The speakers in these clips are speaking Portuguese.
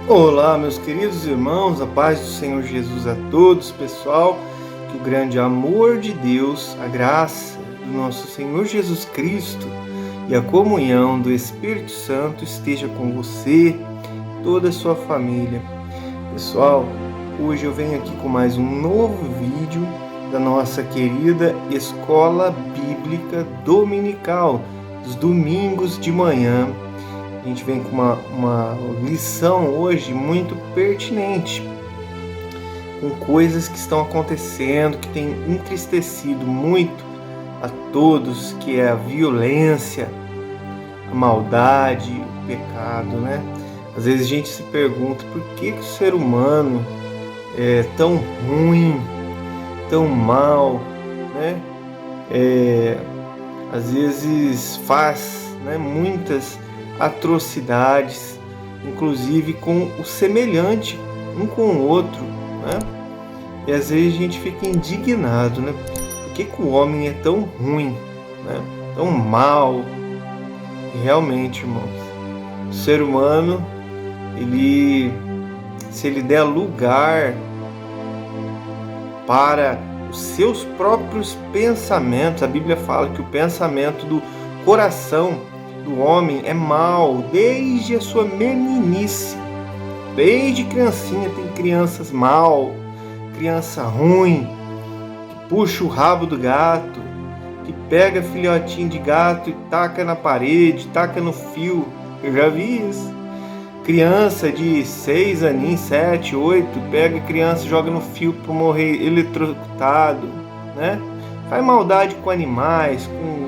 Olá, meus queridos irmãos, a paz do Senhor Jesus a todos, pessoal. Que o grande amor de Deus, a graça do nosso Senhor Jesus Cristo e a comunhão do Espírito Santo esteja com você, toda a sua família. Pessoal, hoje eu venho aqui com mais um novo vídeo da nossa querida Escola Bíblica Dominical, dos domingos de manhã. A gente vem com uma lição hoje muito pertinente, com coisas que estão acontecendo, que têm entristecido muito a todos, que é a violência, a maldade, o pecado, né? Às vezes a gente se pergunta por que o ser humano é tão ruim, tão mal, né? Às vezes faz, né, muitas atrocidades, inclusive com o semelhante um com o outro, né? E às vezes a gente fica indignado, né? Por que o homem é tão ruim, né? Tão mal? E realmente, irmãos, o ser humano, se ele der lugar para os seus próprios pensamentos, a Bíblia fala que o pensamento do coração do homem é mau desde a sua meninice. Desde criancinha tem crianças mal, criança ruim, que puxa o rabo do gato, que pega filhotinho de gato e taca na parede, taca no fio. Eu já vi isso. Criança de 6 aninhos, 7, 8, pega criança e joga no fio para morrer eletrocutado, né? Faz maldade com animais, com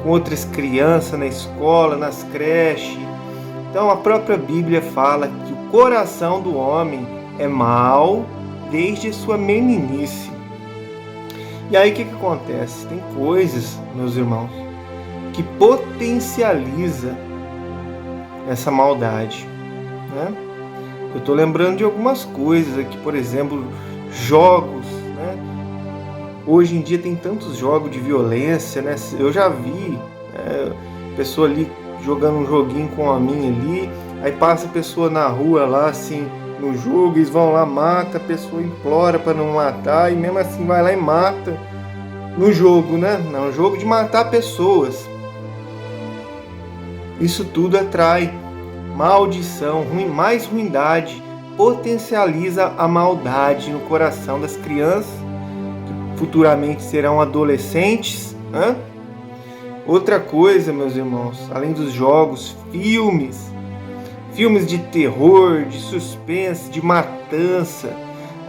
outras crianças na escola, nas creches. Então a própria Bíblia fala que o coração do homem é mau desde a sua meninice. E aí o que acontece? Tem coisas, meus irmãos, que potencializa essa maldade, né? Eu estou lembrando de algumas coisas aqui, por exemplo, jogos, né? Hoje em dia tem tantos jogos de violência, né? Eu já vi pessoa ali jogando um joguinho com a minha ali, aí passa a pessoa na rua lá assim, no jogo, eles vão lá, mata, a pessoa implora para não matar, e mesmo assim vai lá e mata no jogo, né? Não, um jogo de matar pessoas. Isso tudo atrai maldição, mais ruindade, potencializa a maldade no coração das crianças, futuramente serão adolescentes, né? Outra coisa, meus irmãos, além dos jogos, filmes de terror, de suspense, de matança.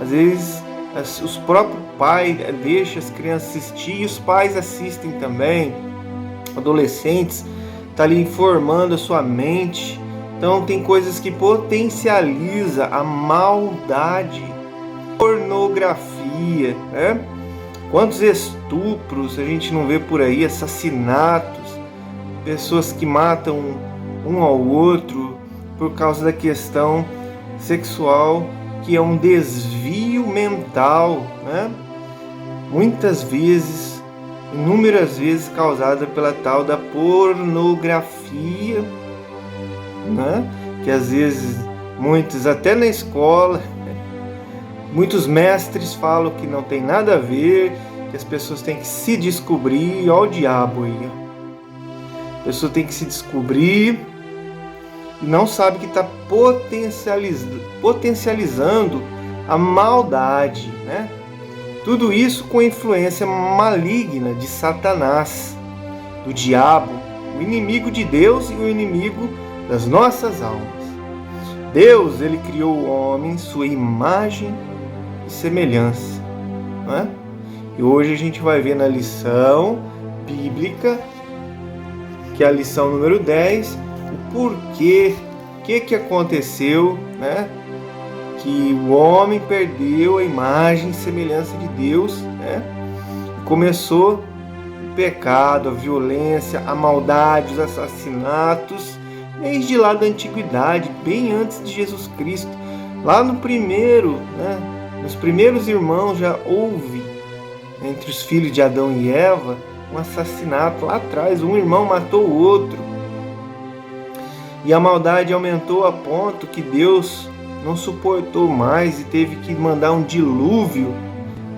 Às vezes os próprios pais deixam as crianças assistir e os pais assistem também. Adolescentes, tá ali informando a sua mente. Então tem coisas que potencializa a maldade, pornografia, né? Quantos estupros a gente não vê por aí, assassinatos, pessoas que matam um ao outro por causa da questão sexual, que é um desvio mental, né? Muitas vezes, inúmeras vezes causada pela tal da pornografia, né? Que às vezes, muitos até na escola, muitos mestres falam que não tem nada a ver, que as pessoas têm que se descobrir. Olha o diabo aí. A pessoa tem que se descobrir e não sabe que está potencializando a maldade, né? Tudo isso com influência maligna de Satanás, do diabo, o inimigo de Deus e o inimigo das nossas almas. Deus, ele criou o homem em sua imagem e semelhança, né? E hoje a gente vai ver na lição bíblica, que é a lição número 10, o porquê, o que aconteceu, né? Que o homem perdeu a imagem e semelhança de Deus, né? E começou o pecado, a violência, a maldade, os assassinatos, desde lá da antiguidade, bem antes de Jesus Cristo. Lá no primeiro, né? Nos primeiros irmãos já houve, entre os filhos de Adão e Eva, um assassinato lá atrás. Um irmão matou o outro. E a maldade aumentou a ponto que Deus não suportou mais e teve que mandar um dilúvio,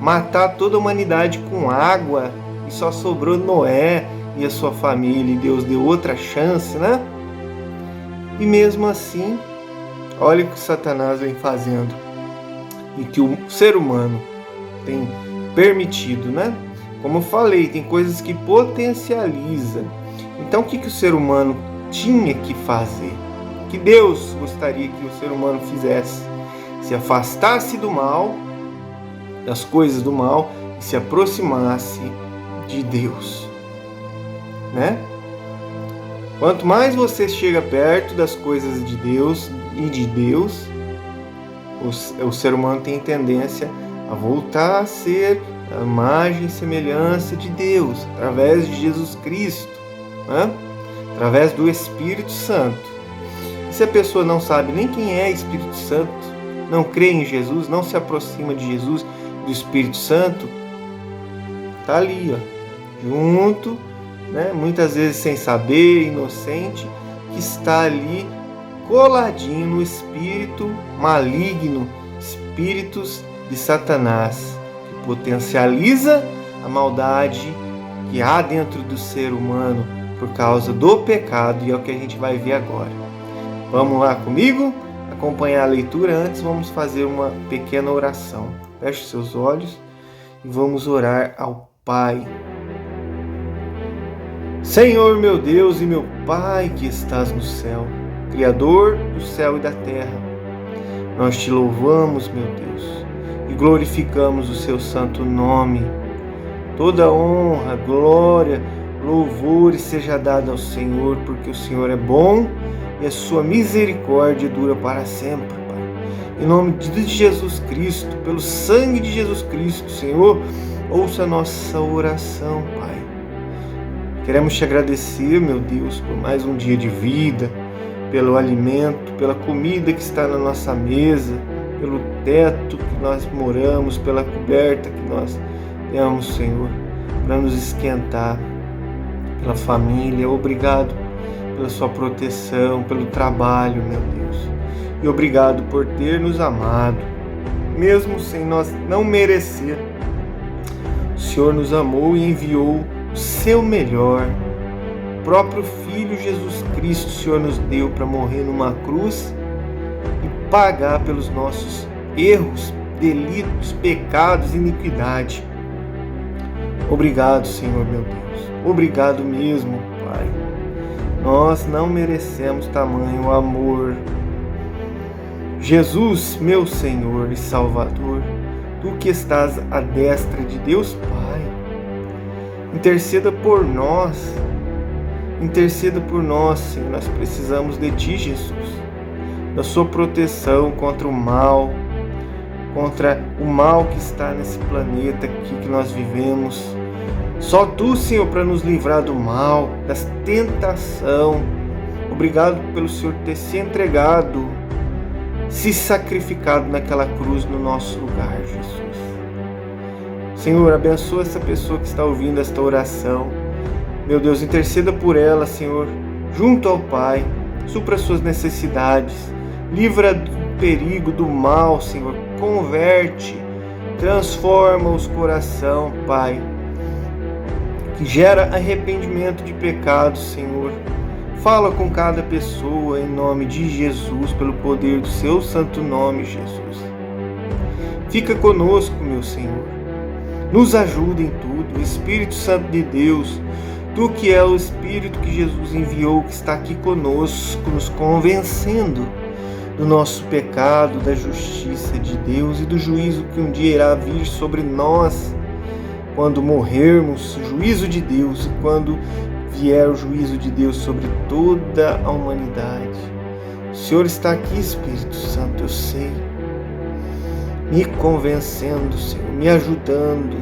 matar toda a humanidade com água, e só sobrou Noé e a sua família, e Deus deu outra chance, né? E mesmo assim, olha o que Satanás vem fazendo e que o ser humano tem permitido, né? Como eu falei, tem coisas que potencializam. Então, o que o ser humano tinha que fazer? Que Deus gostaria que o ser humano fizesse? Se afastasse do mal, das coisas do mal, e se aproximasse de Deus, né? Quanto mais você chega perto das coisas de Deus e de Deus, o ser humano tem tendência a voltar a ser a imagem e semelhança de Deus, através de Jesus Cristo, né? Através do Espírito Santo. E se a pessoa não sabe nem quem é Espírito Santo, não crê em Jesus, não se aproxima de Jesus, do Espírito Santo, tá ali, ó, junto, né? Muitas vezes sem saber, inocente, que está ali coladinho no espírito maligno, espíritos de Satanás, que potencializa a maldade que há dentro do ser humano por causa do pecado, e é o que a gente vai ver agora. Vamos lá comigo? Acompanhar a leitura. Antes vamos fazer uma pequena oração. Feche seus olhos e vamos orar ao Pai. Senhor, meu Deus e meu Pai que estás no céu, Criador do céu e da terra, nós te louvamos, meu Deus, e glorificamos o seu santo nome. Toda honra, glória, louvor seja dada ao Senhor, porque o Senhor é bom e a sua misericórdia dura para sempre, Pai. Em nome de Jesus Cristo, pelo sangue de Jesus Cristo, Senhor, ouça a nossa oração, Pai. Queremos te agradecer, meu Deus, por mais um dia de vida, pelo alimento, pela comida que está na nossa mesa, pelo teto que nós moramos, pela coberta que nós temos, Senhor, para nos esquentar, pela família. Obrigado pela sua proteção, pelo trabalho, meu Deus. E obrigado por ter nos amado, mesmo sem nós não merecer. O Senhor nos amou e enviou o seu melhor. O próprio Filho Jesus Cristo o Senhor nos deu para morrer numa cruz e pagar pelos nossos erros, delitos, pecados, iniquidade. Obrigado, Senhor, meu Deus. Obrigado mesmo, Pai. Nós não merecemos tamanho amor. Jesus, meu Senhor e Salvador, Tu que estás à destra de Deus Pai, interceda por nós. Interceda por nós, Senhor. Nós precisamos de Ti, Jesus, da Sua proteção contra o mal que está nesse planeta aqui que nós vivemos. Só Tu, Senhor, para nos livrar do mal, das tentação. Obrigado pelo Senhor ter se entregado, se sacrificado naquela cruz no nosso lugar, Jesus. Senhor, abençoa essa pessoa que está ouvindo esta oração. Meu Deus, interceda por ela, Senhor, junto ao Pai. Supra suas necessidades. Livra do perigo, do mal, Senhor. Converte, transforma os corações, Pai, que gera arrependimento de pecados, Senhor. Fala com cada pessoa em nome de Jesus, pelo poder do seu santo nome, Jesus. Fica conosco, meu Senhor. Nos ajuda em tudo. Espírito Santo de Deus, Tu que é o Espírito que Jesus enviou, que está aqui conosco, nos convencendo do nosso pecado, da justiça de Deus e do juízo que um dia irá vir sobre nós quando morrermos, o juízo de Deus, e quando vier o juízo de Deus sobre toda a humanidade. O Senhor está aqui, Espírito Santo, eu sei, me convencendo, Senhor, me ajudando,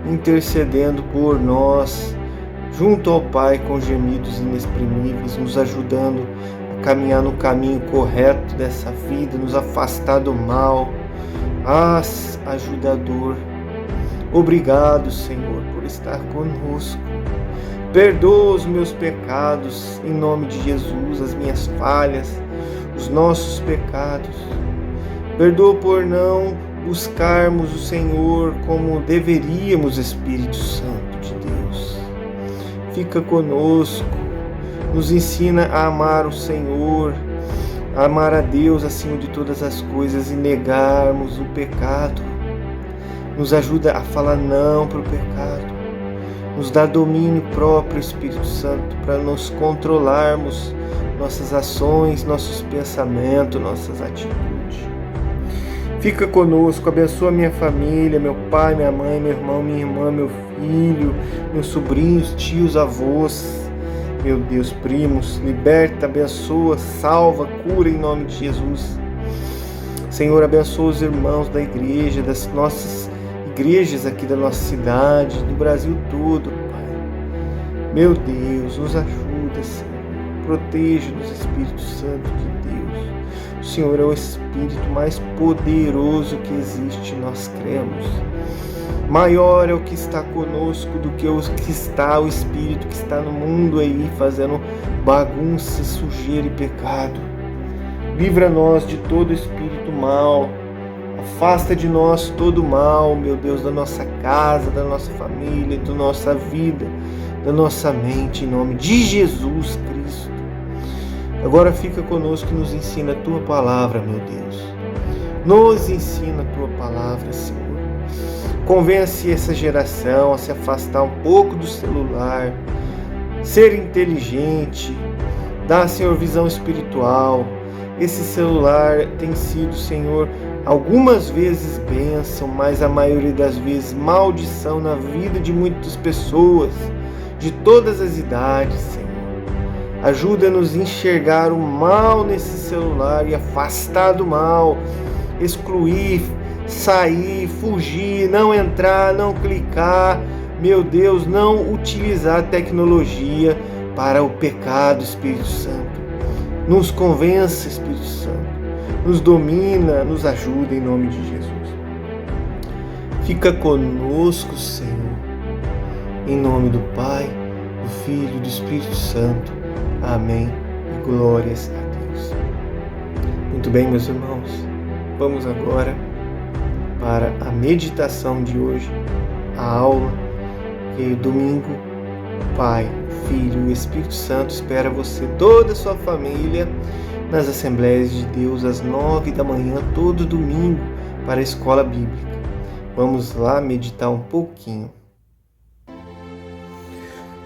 intercedendo por nós, junto ao Pai com gemidos inexprimíveis, nos ajudando a caminhar no caminho correto dessa vida, nos afastar do mal. Ajudador, obrigado, Senhor, por estar conosco, Perdoa os meus pecados, em nome de Jesus, as minhas falhas, os nossos pecados. Perdoa por não buscarmos o Senhor como deveríamos, Espírito Santo de Deus. Fica conosco, nos ensina a amar o Senhor, a amar a Deus acima de todas as coisas e negarmos o pecado. Nos ajuda a falar não para o pecado. Nos dá domínio próprio, Espírito Santo, para nos controlarmos nossas ações, nossos pensamentos, nossas atitudes. Fica conosco, abençoa minha família, meu pai, minha mãe, meu irmão, minha irmã, meu filho, meus sobrinhos, tios, avós, meu Deus, primos. Liberta, abençoa, salva, cura em nome de Jesus. Senhor, abençoa os irmãos da igreja, das nossas igrejas aqui da nossa cidade, do Brasil todo, Pai. Meu Deus, nos ajuda, Senhor. Proteja-nos, Espírito Santo de Deus. O Senhor é o Espírito mais poderoso que existe, nós cremos. Maior é o que está conosco do que o que está, o Espírito que está no mundo aí, fazendo bagunça, sujeira e pecado. Livra-nos de todo espírito mal. Afasta de nós todo mal, meu Deus, da nossa casa, da nossa família, da nossa vida, da nossa mente, em nome de Jesus Cristo. Agora fica conosco e nos ensina a Tua palavra, meu Deus. Nos ensina a Tua palavra, Senhor. Convence essa geração a se afastar um pouco do celular, ser inteligente, dá, Senhor, visão espiritual. Esse celular tem sido, Senhor, algumas vezes bênção, mas a maioria das vezes maldição na vida de muitas pessoas, de todas as idades, Senhor. Ajuda-nos a enxergar o mal nesse celular e afastar do mal, excluir, sair, fugir, não entrar, não clicar, meu Deus, não utilizar a tecnologia para o pecado, Espírito Santo. Nos convença, Espírito Santo. Nos domina, nos ajuda em nome de Jesus. Fica conosco, Senhor, em nome do Pai, do Filho e do Espírito Santo. Amém. E glórias a Deus. Muito bem, meus irmãos. Vamos agora para a meditação de hoje, a aula que domingo o Pai, o Filho e o Espírito Santo espera você, toda a sua família, nas Assembleias de Deus às 9 da manhã, todo domingo, para a Escola Bíblica. Vamos lá meditar um pouquinho.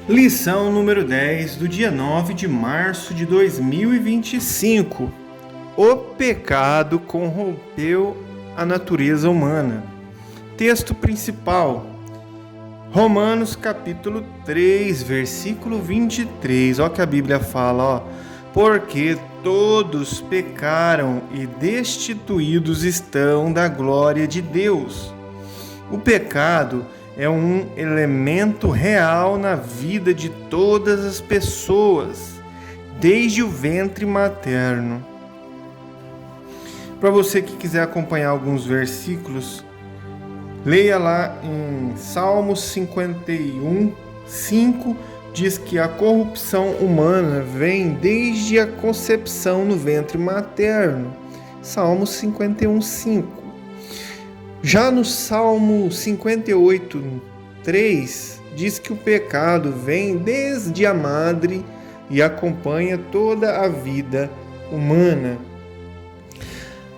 Lição número 10 do dia 9 de março de 2025. O pecado corrompeu a natureza humana. Texto principal, Romanos capítulo 3, versículo 23. Olha o que a Bíblia fala, ó. Porque todos pecaram e destituídos estão da glória de Deus. O pecado é um elemento real na vida de todas as pessoas, desde o ventre materno. Para você que quiser acompanhar alguns versículos, leia lá em Salmos 51, 5, diz que a corrupção humana vem desde a concepção no ventre materno. Salmos 51, 5. Já no Salmo 58, 3, diz que o pecado vem desde a madre e acompanha toda a vida humana.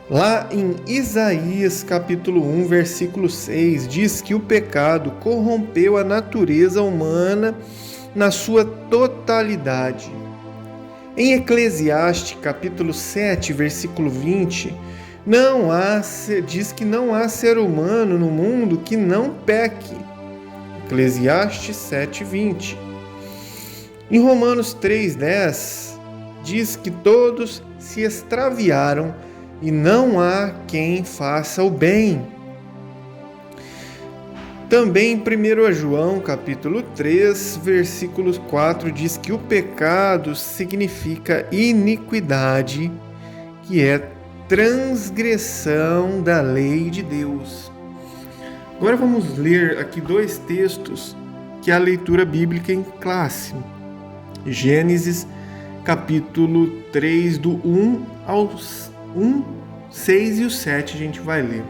Lá em Isaías capítulo 1, versículo 6, diz que o pecado corrompeu a natureza humana na sua totalidade. Em Eclesiastes capítulo 7, versículo 20, diz que não há ser humano no mundo que não peque. Eclesiastes 7, 20. Em Romanos 3, 10, diz que todos se extraviaram e não há quem faça o bem. Também em 1 João, capítulo 3, versículo 4, diz que o pecado significa iniquidade, que é transgressão da lei de Deus. Agora vamos ler aqui dois textos que é a leitura bíblica em classe. Gênesis, capítulo 3, do 1 aos 6 e o 7 a gente vai ler.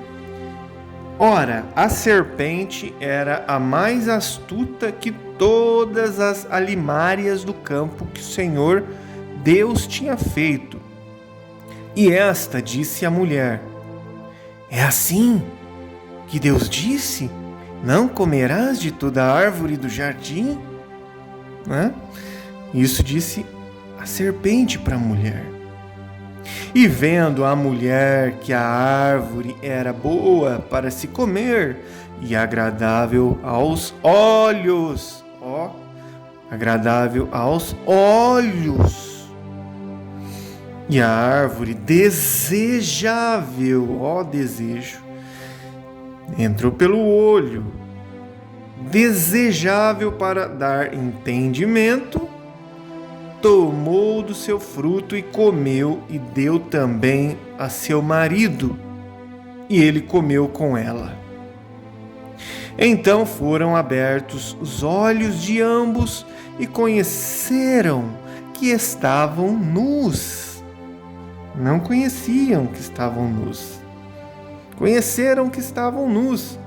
Ora, a serpente era a mais astuta que todas as alimárias do campo que o Senhor Deus tinha feito. E esta disse à mulher: é assim que Deus disse? Não comerás de toda a árvore do jardim? Isso disse a serpente para a mulher. E vendo a mulher que a árvore era boa para se comer e agradável aos olhos, agradável aos olhos, e a árvore desejável, desejo, entrou pelo olho, desejável para dar entendimento, tomou do seu fruto e comeu, e deu também a seu marido, e ele comeu com ela. Então foram abertos os olhos de ambos e conheceram que estavam nus. Não conheciam que estavam nus. Conheceram que estavam nus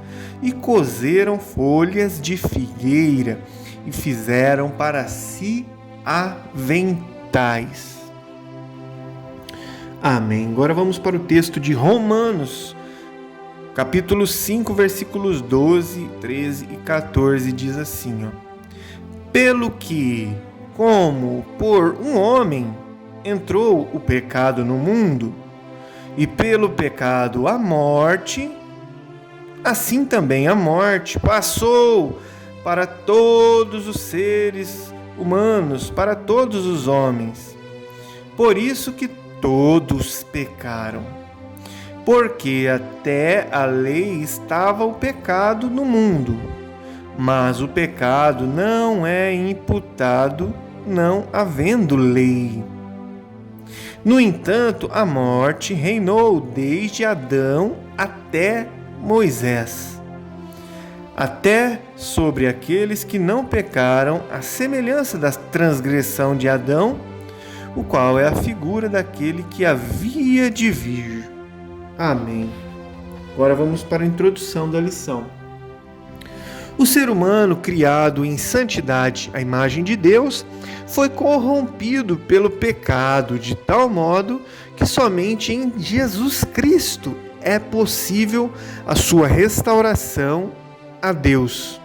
e coseram folhas de figueira e fizeram para si aventais. Amém. Agora vamos para o texto de Romanos, capítulo 5, versículos 12, 13 e 14, diz assim, pelo que, como por um homem entrou o pecado no mundo, e pelo pecado a morte, assim também a morte passou para todos os seres humanos, para todos os homens. Por isso que todos pecaram, porque até a lei estava o pecado no mundo, mas o pecado não é imputado não havendo lei. No entanto, a morte reinou desde Adão até Moisés, até sobre aqueles que não pecaram, à semelhança da transgressão de Adão, o qual é a figura daquele que havia de vir. Amém. Agora vamos para a introdução da lição. O ser humano, criado em santidade à imagem de Deus, foi corrompido pelo pecado de tal modo que somente em Jesus Cristo é possível a sua restauração a Deus.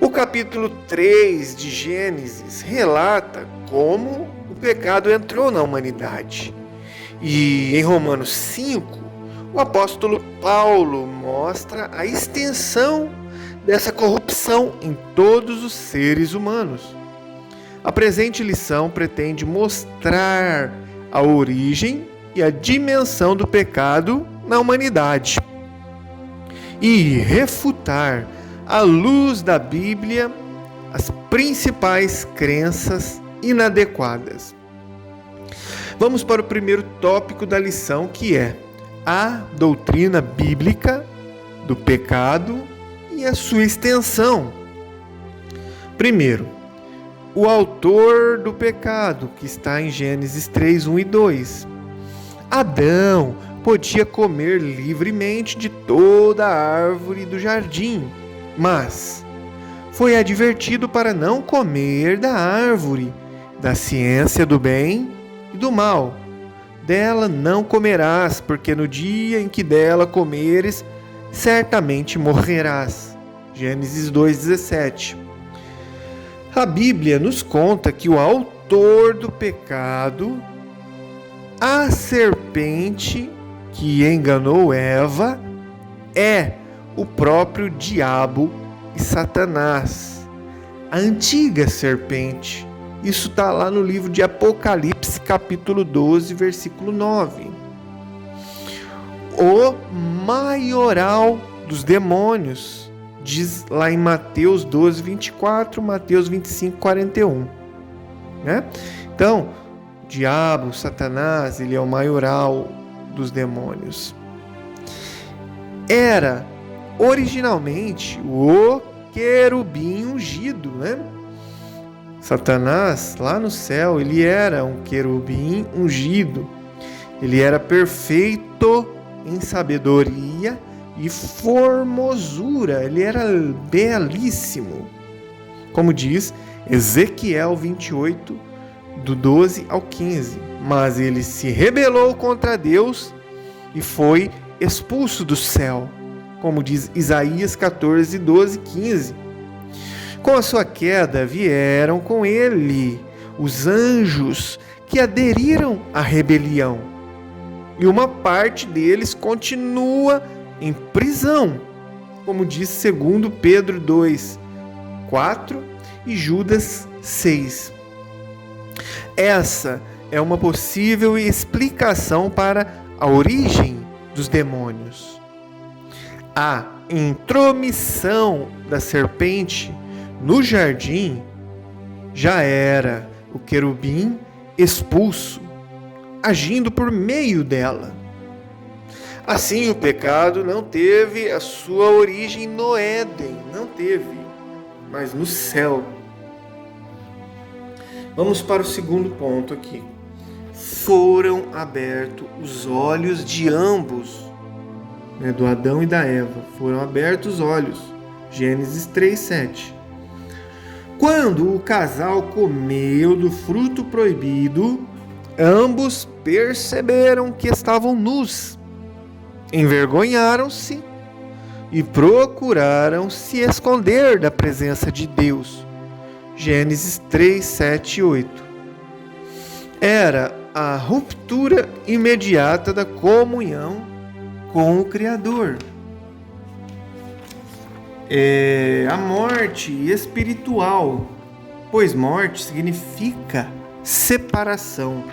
O capítulo 3 de Gênesis relata como o pecado entrou na humanidade. E em Romanos 5, o apóstolo Paulo mostra a extensão dessa corrupção em todos os seres humanos. A presente lição pretende mostrar a origem e a dimensão do pecado na humanidade e refutar, à luz da Bíblia, as principais crenças inadequadas. Vamos para o primeiro tópico da lição, que é a doutrina bíblica do pecado e a sua extensão. Primeiro, o autor do pecado, que está em Gênesis 3, 1 e 2. Adão podia comer livremente de toda a árvore do jardim, mas foi advertido para não comer da árvore da ciência do bem e do mal. Dela não comerás, porque no dia em que dela comeres, certamente morrerás. Gênesis 2,17. A Bíblia nos conta que o autor do pecado, a serpente que enganou Eva, é o próprio diabo e Satanás, a antiga serpente. Isso está lá no livro de Apocalipse, capítulo 12, versículo 9. O maioral dos demônios, diz lá em Mateus 12, 24, Mateus 25, 41. Então, o diabo, Satanás, ele é o maioral dos demônios. Era originalmente o querubim ungido, né? Satanás, lá no céu, ele era um querubim ungido. Ele era perfeito em sabedoria e formosura. Ele era belíssimo. Como diz Ezequiel 28, do 12 ao 15. Mas ele se rebelou contra Deus e foi expulso do céu. Como diz Isaías 14, 12 e 15. Com a sua queda vieram com ele os anjos que aderiram à rebelião. E uma parte deles continua em prisão, como diz 2 Pedro 2, 4 e Judas 6. Essa é uma possível explicação para a origem dos demônios. A intromissão da serpente no jardim já era o querubim expulso, agindo por meio dela. Assim, o pecado não teve a sua origem no Éden, não teve, mas no céu. Vamos para o segundo ponto aqui. Foram abertos os olhos de ambos, do Adão e da Eva. Foram abertos os olhos. Gênesis 3:7. Quando o casal comeu do fruto proibido, ambos perceberam que estavam nus, envergonharam-se e procuraram se esconder da presença de Deus. Gênesis 3, 7 e 8. Era a ruptura imediata da comunhão com o Criador. A morte espiritual, pois morte significa separação,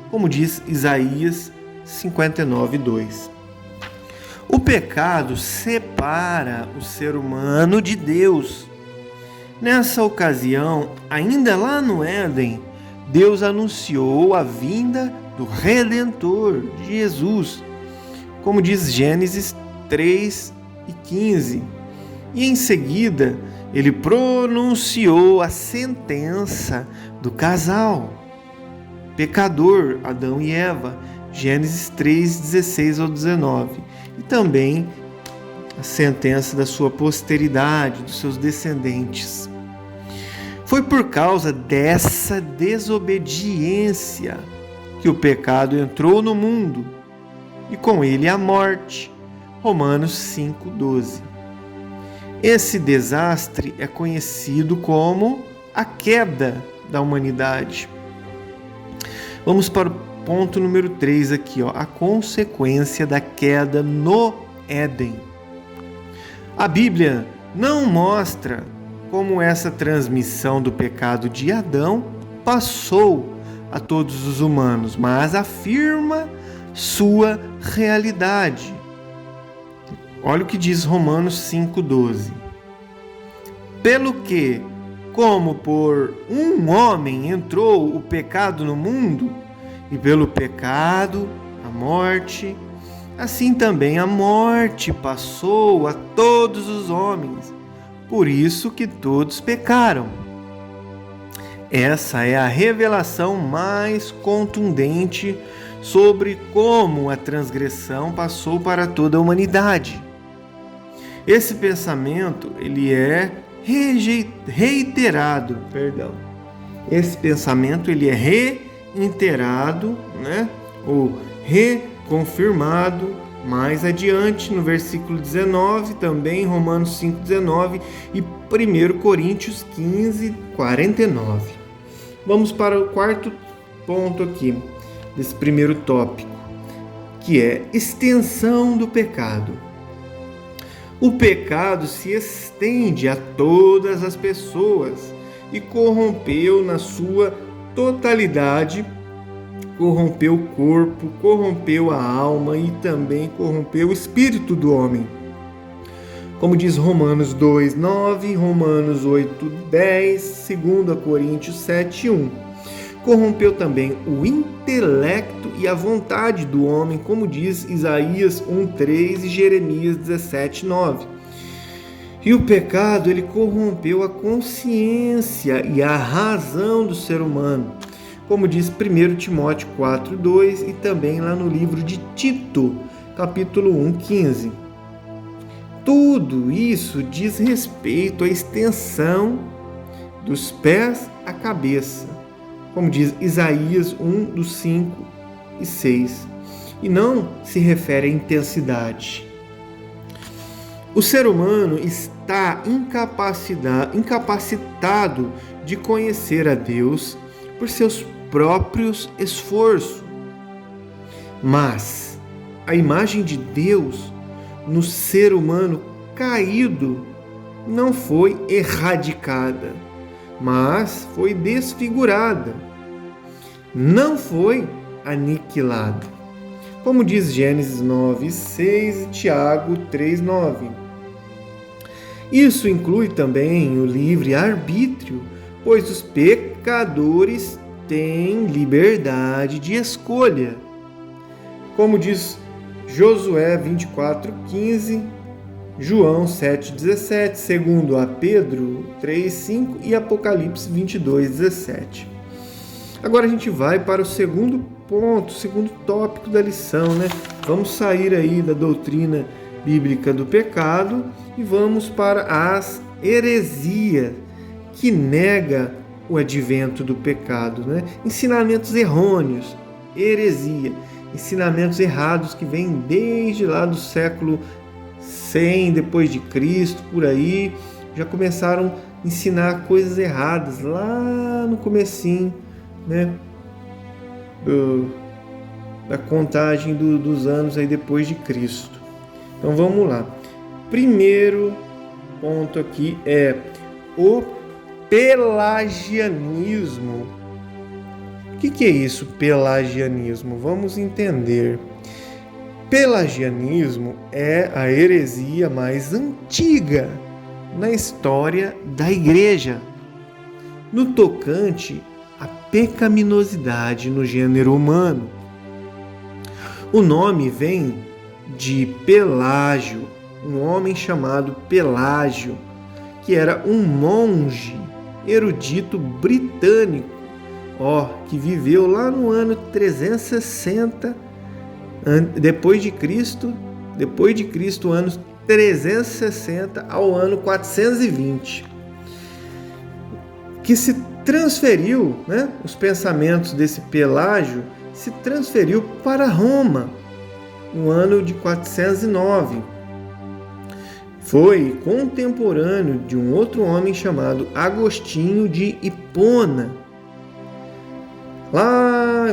como diz Isaías 59, 2. O pecado separa o ser humano de Deus. Nessa ocasião, ainda lá no Éden, Deus anunciou a vinda do Redentor, de Jesus, como diz Gênesis 3 e 15. E em seguida, ele pronunciou a sentença do casal pecador, Adão e Eva, Gênesis 3, 16 ao 19. E também a sentença da sua posteridade, dos seus descendentes. Foi por causa dessa desobediência que o pecado entrou no mundo e com ele a morte. Romanos 5, 12. Esse desastre é conhecido como a queda da humanidade. Vamos para o ponto número 3 aqui, a consequência da queda no Éden. A Bíblia não mostra como essa transmissão do pecado de Adão passou a todos os humanos, mas afirma sua realidade. Olha o que diz Romanos 5,12. Pelo que, como por um homem entrou o pecado no mundo, e pelo pecado a morte, assim também a morte passou a todos os homens, por isso que todos pecaram. Essa é a revelação mais contundente sobre como a transgressão passou para toda a humanidade. Esse pensamento, ele é reiterado, Esse pensamento, ele é reiterado, ou reconfirmado mais adiante no versículo 19, também Romanos 5,19 e 1 Coríntios 15, 49. Vamos para o quarto ponto aqui, desse primeiro tópico, que é extensão do pecado. O pecado se estende a todas as pessoas e corrompeu na sua totalidade, corrompeu o corpo, corrompeu a alma e também corrompeu o espírito do homem. Como diz Romanos 2, 9, Romanos 8, 10, 2 Coríntios 7, 1. Corrompeu também o intelecto e a vontade do homem, como diz Isaías 1, 3 e Jeremias 17, 9. E o pecado, ele corrompeu a consciência e a razão do ser humano, como diz 1 Timóteo 4:2 e também lá no livro de Tito, capítulo 1:15. Tudo isso diz respeito à extensão dos pés à cabeça, como diz Isaías 1:5 e 6, e não se refere à intensidade. O ser humano está incapacitado de conhecer a Deus por seus próprios esforços. Mas a imagem de Deus no ser humano caído não foi erradicada, mas foi desfigurada. Não foi aniquilada. Como diz Gênesis 9:6 e Tiago 3:9. Isso inclui também o livre-arbítrio, pois os pecadores têm liberdade de escolha. Como diz Josué 24:15, João 7:17, segundo a Pedro 3:5 e Apocalipse 22:17. Agora a gente vai para o segundo ponto, o segundo tópico da lição, né? Vamos sair aí da doutrina bíblica do pecado e vamos para as heresias que nega o advento do pecado, né? Ensinamentos errôneos, heresia, ensinamentos errados que vêm desde lá do século 100 depois de Cristo, por aí, já começaram a ensinar coisas erradas lá no comecinho, né? Da contagem dos anos aí depois de Cristo. Então vamos lá. Primeiro ponto aqui é o pelagianismo. O que é isso, pelagianismo? Vamos entender. Pelagianismo é a heresia mais antiga na história da Igreja, no tocante à pecaminosidade no gênero humano. O nome vem de Pelágio, um homem chamado Pelágio, que era um monge erudito britânico, que viveu lá no ano 360 depois de Cristo, anos 360 ao ano 420, que se transferiu, né, os pensamentos desse Pelágio se transferiu para Roma no ano de 409. Foi contemporâneo de um outro homem chamado Agostinho de Hipona.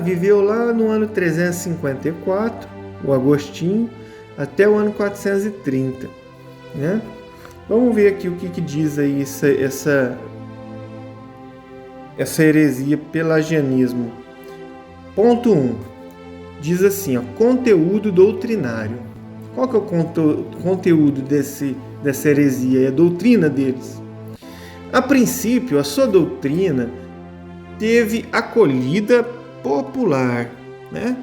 Viveu lá no ano 354, o Agostinho, até o ano 430. Né? Vamos ver aqui o que diz aí essa heresia, pelagianismo. Ponto 1. Diz assim, conteúdo doutrinário. Qual que é o conteúdo dessa heresia? É a doutrina deles. A princípio, a sua doutrina teve acolhida popular, né?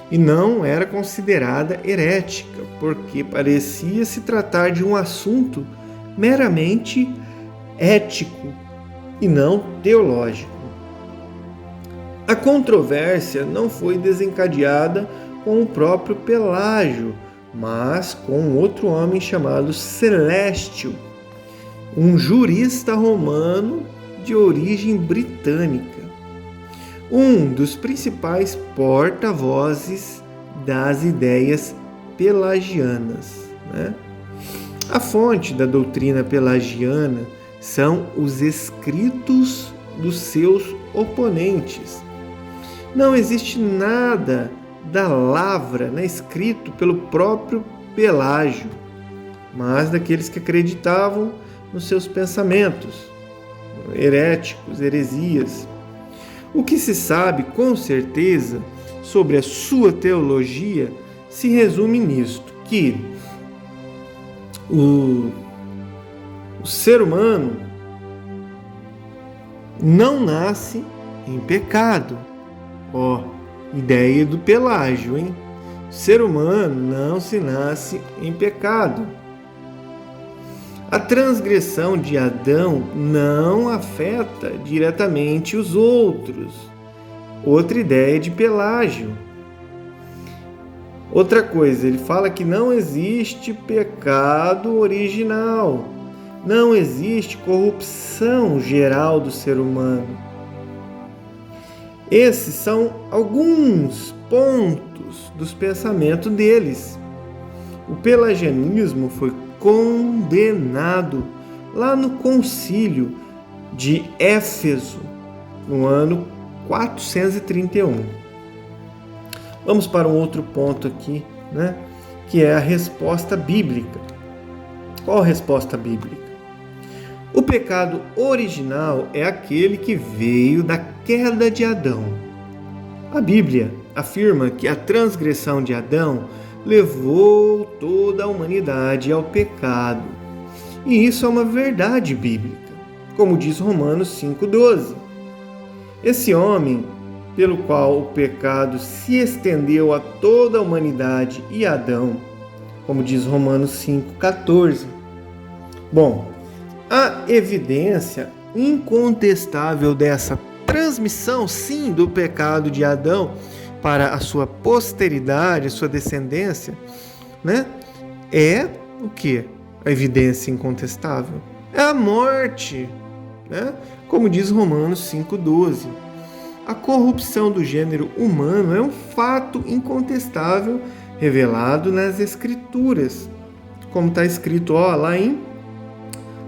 E não era considerada herética, porque parecia se tratar de um assunto meramente ético e não teológico. A controvérsia não foi desencadeada com o próprio Pelágio, mas com outro homem chamado Celestio, um jurista romano de origem britânica, um dos principais porta-vozes das ideias pelagianas. Né? A fonte da doutrina pelagiana são os escritos dos seus oponentes. Não existe nada da lavra, né, escrito pelo próprio Pelágio, mas daqueles que acreditavam nos seus pensamentos heréticos, heresias. O que se sabe com certeza sobre a sua teologia se resume nisto, que o ser humano não nasce em pecado. Ideia do Pelágio, hein? O ser humano não se nasce em pecado. A transgressão de Adão não afeta diretamente os outros. Outra ideia de Pelágio. Outra coisa, ele fala que não existe pecado original, não existe corrupção geral do ser humano. Esses são alguns pontos dos pensamentos deles. O pelagianismo foi condenado lá no concílio de Éfeso, no ano 431. Vamos para um outro ponto aqui, que é a resposta bíblica. Qual a resposta bíblica? O pecado original é aquele que veio da queda de Adão. A Bíblia afirma que a transgressão de Adão levou toda a humanidade ao pecado. E isso é uma verdade bíblica, como diz Romanos 5,12. Esse homem, pelo qual o pecado se estendeu a toda a humanidade e Adão, como diz Romanos 5,14. Bom, a evidência incontestável dessa transmissão, sim, do pecado de Adão para a sua posteridade, a sua descendência, é o quê? A evidência incontestável. É a morte, como diz Romanos 5,12. A corrupção do gênero humano é um fato incontestável revelado nas Escrituras, como está escrito lá em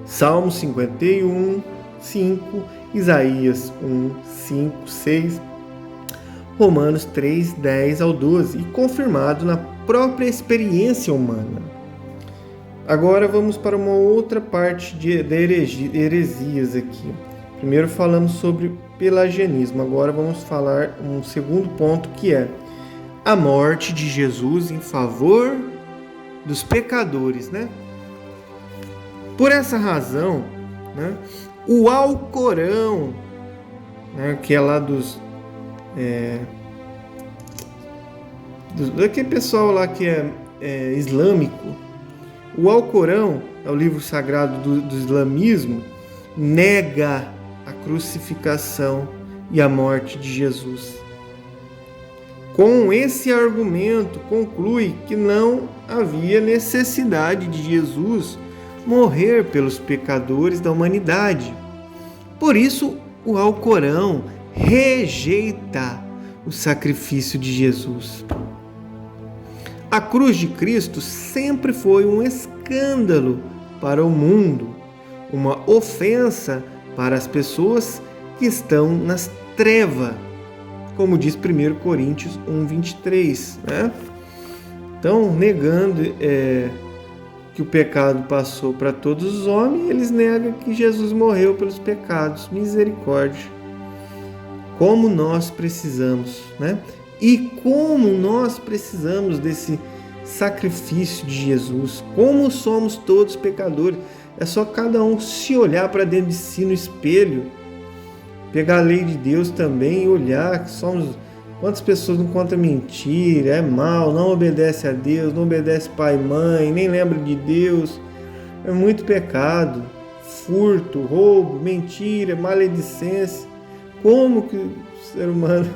Salmo 51, 5, Isaías 1, 5, 6, Romanos 3, 10 ao 12, e confirmado na própria experiência humana. Agora vamos para uma outra parte de heresias aqui. Primeiro falamos sobre pelagianismo, agora vamos falar um segundo ponto, que é a morte de Jesus em favor dos pecadores, Por essa razão, o Alcorão, que é lá daquele pessoal lá que é islâmico, o Alcorão, é o livro sagrado do islamismo, nega a crucificação e a morte de Jesus. Com esse argumento, conclui que não havia necessidade de Jesus morrer pelos pecadores da humanidade. Por isso, o Alcorão rejeita o sacrifício de Jesus. A cruz de Cristo sempre foi um escândalo para o mundo, uma ofensa para as pessoas que estão nas trevas, como diz 1 Coríntios 1:23, Então, negando que o pecado passou para todos os homens, eles negam que Jesus morreu pelos pecados. Misericórdia. Como nós precisamos, E como nós precisamos desse sacrifício de Jesus. Como somos todos pecadores. É só cada um se olhar para dentro de si no espelho, pegar a lei de Deus também e olhar que somos... Quantas pessoas não contam mentira, é mal, não obedece a Deus, não obedece pai e mãe, nem lembra de Deus. É muito pecado. Furto, roubo, mentira, maledicência. Como que o ser humano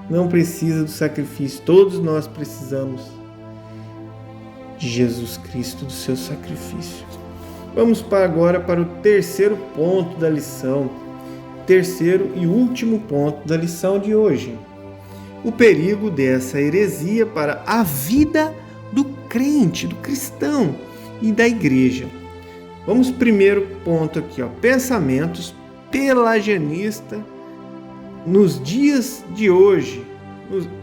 não precisa do sacrifício? Todos nós precisamos de Jesus Cristo, do seu sacrifício. Vamos agora para o terceiro ponto da lição. Terceiro e último ponto da lição de hoje. O perigo dessa heresia para a vida do crente, do cristão e da igreja. Vamos primeiro ponto aqui, pensamentos pelagianistas nos dias de hoje,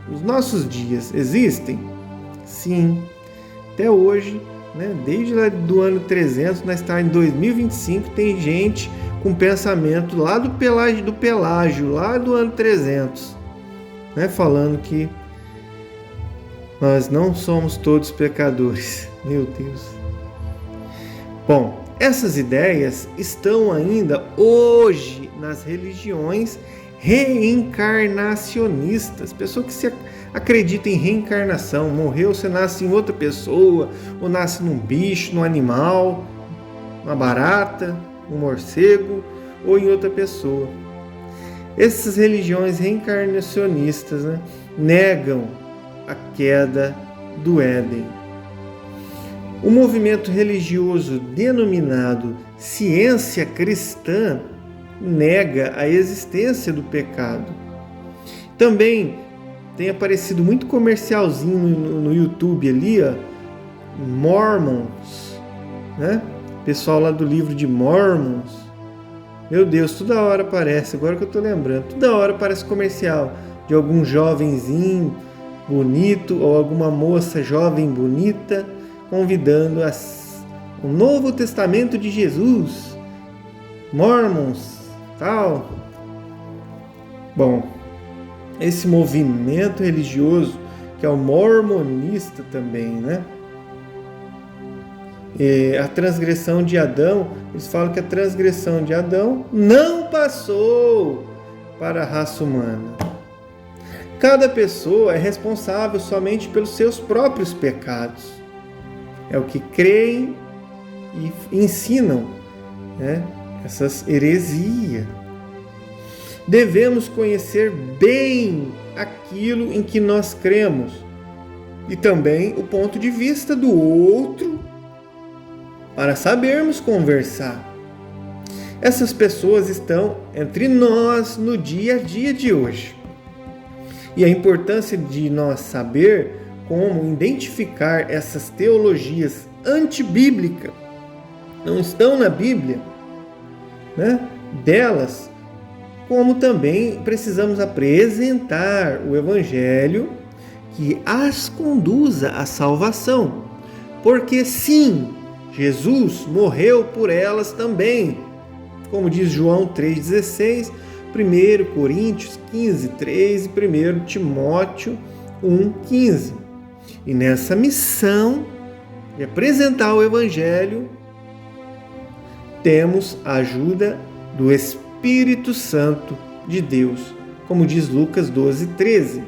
nos nossos dias, existem? Sim, até hoje, desde lá do ano 300, nós estamos em 2025, tem gente com pensamento lá do Pelágio, lá do ano 300, falando que nós não somos todos pecadores. Meu Deus. Bom, essas ideias estão ainda hoje nas religiões reencarnacionistas. Pessoa que se acredita em reencarnação. Morreu, você nasce em outra pessoa, ou nasce num bicho, num animal. uma barata, um morcego ou em outra pessoa. Essas religiões reencarnacionistas, né, negam a queda do Éden. O movimento religioso denominado ciência cristã nega a existência do pecado. Também tem aparecido muito comercialzinho no YouTube ali, ó, Mormons, né? Pessoal lá do livro de Mormons. Meu Deus, toda hora aparece, agora que eu tô lembrando, toda hora aparece comercial de algum jovenzinho bonito ou alguma moça jovem bonita convidando o Novo Testamento de Jesus, Mormons, tal. Bom, esse movimento religioso, que é o mormonista também, né? A transgressão de Adão, eles falam que a transgressão de Adão não passou para a raça humana. Cada pessoa é responsável somente pelos seus próprios pecados. É o que creem e ensinam, né? Essas heresias. Devemos conhecer bem aquilo em que nós cremos e também o ponto de vista do outro para sabermos conversar. Essas pessoas estão entre nós no dia a dia de hoje. E a importância de nós saber como identificar essas teologias antibíblicas, não estão na Bíblia, né? Delas, como também precisamos apresentar o Evangelho que as conduza à salvação. Porque sim, Jesus morreu por elas também, como diz João 3,16, 1 Coríntios 15,3 e 1 Timóteo 1,15. E nessa missão de apresentar o Evangelho, temos a ajuda do Espírito Santo de Deus, como diz Lucas 12,13.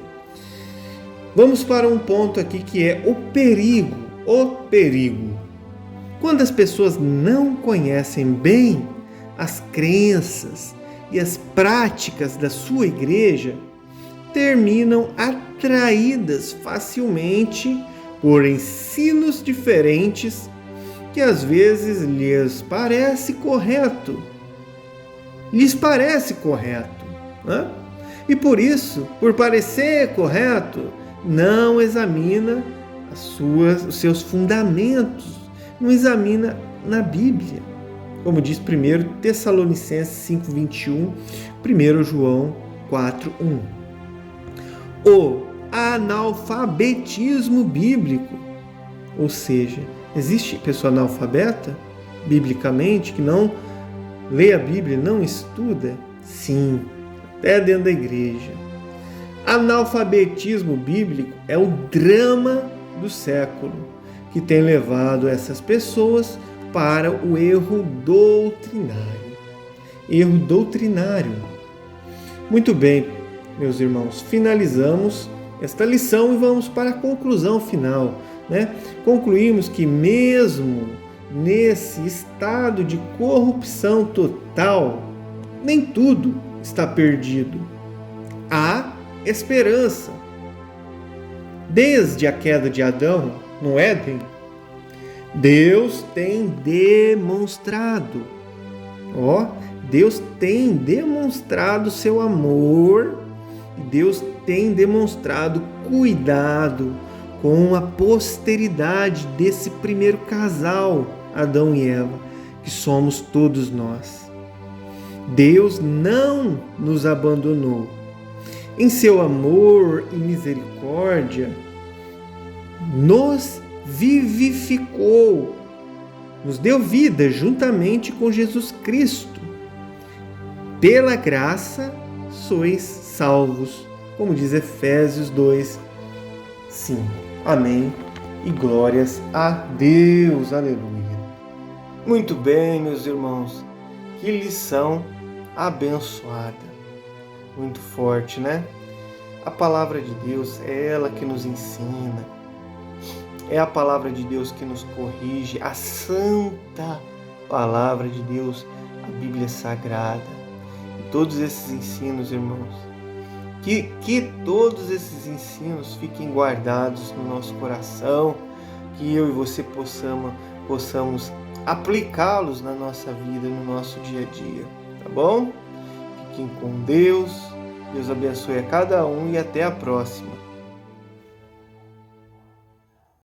Vamos para um ponto aqui que é o perigo. O perigo. Quando as pessoas não conhecem bem as crenças e as práticas da sua igreja, terminam atraídas facilmente por ensinos diferentes que às vezes lhes parece correto. Né? E por isso, por parecer correto, não examina os seus fundamentos, não examina na Bíblia. Como diz 1 Tessalonicenses 5,21, 1 João 4,1. O analfabetismo bíblico, ou seja, existe pessoa analfabeta, biblicamente, que não lê a Bíblia, não estuda? Sim, até dentro da igreja. Analfabetismo bíblico é o drama do século, que tem levado essas pessoas para o erro doutrinário. Erro doutrinário. Muito bem, meus irmãos, finalizamos esta lição e vamos para a conclusão final, né? Concluímos que mesmo nesse estado de corrupção total, nem tudo está perdido. Há esperança. Desde a queda de Adão no Éden, Deus tem demonstrado, Deus tem demonstrado seu amor, e Deus tem demonstrado cuidado com a posteridade desse primeiro casal, Adão e Eva, que somos todos nós. Deus não nos abandonou. Em seu amor e misericórdia, nos vivificou, nos deu vida juntamente com Jesus Cristo. Pela graça sois salvos, como diz Efésios 2:5. Amém e glórias a Deus. Aleluia. Muito bem, meus irmãos, que lição abençoada. Muito forte, né? A palavra de Deus é ela que nos ensina. É a palavra de Deus que nos corrige. A santa palavra de Deus, a Bíblia Sagrada. E todos esses ensinos, irmãos, que todos esses ensinos fiquem guardados no nosso coração, que eu e você possamos aplicá-los na nossa vida, no nosso dia a dia, tá bom? Fiquem com Deus, Deus abençoe a cada um e até a próxima.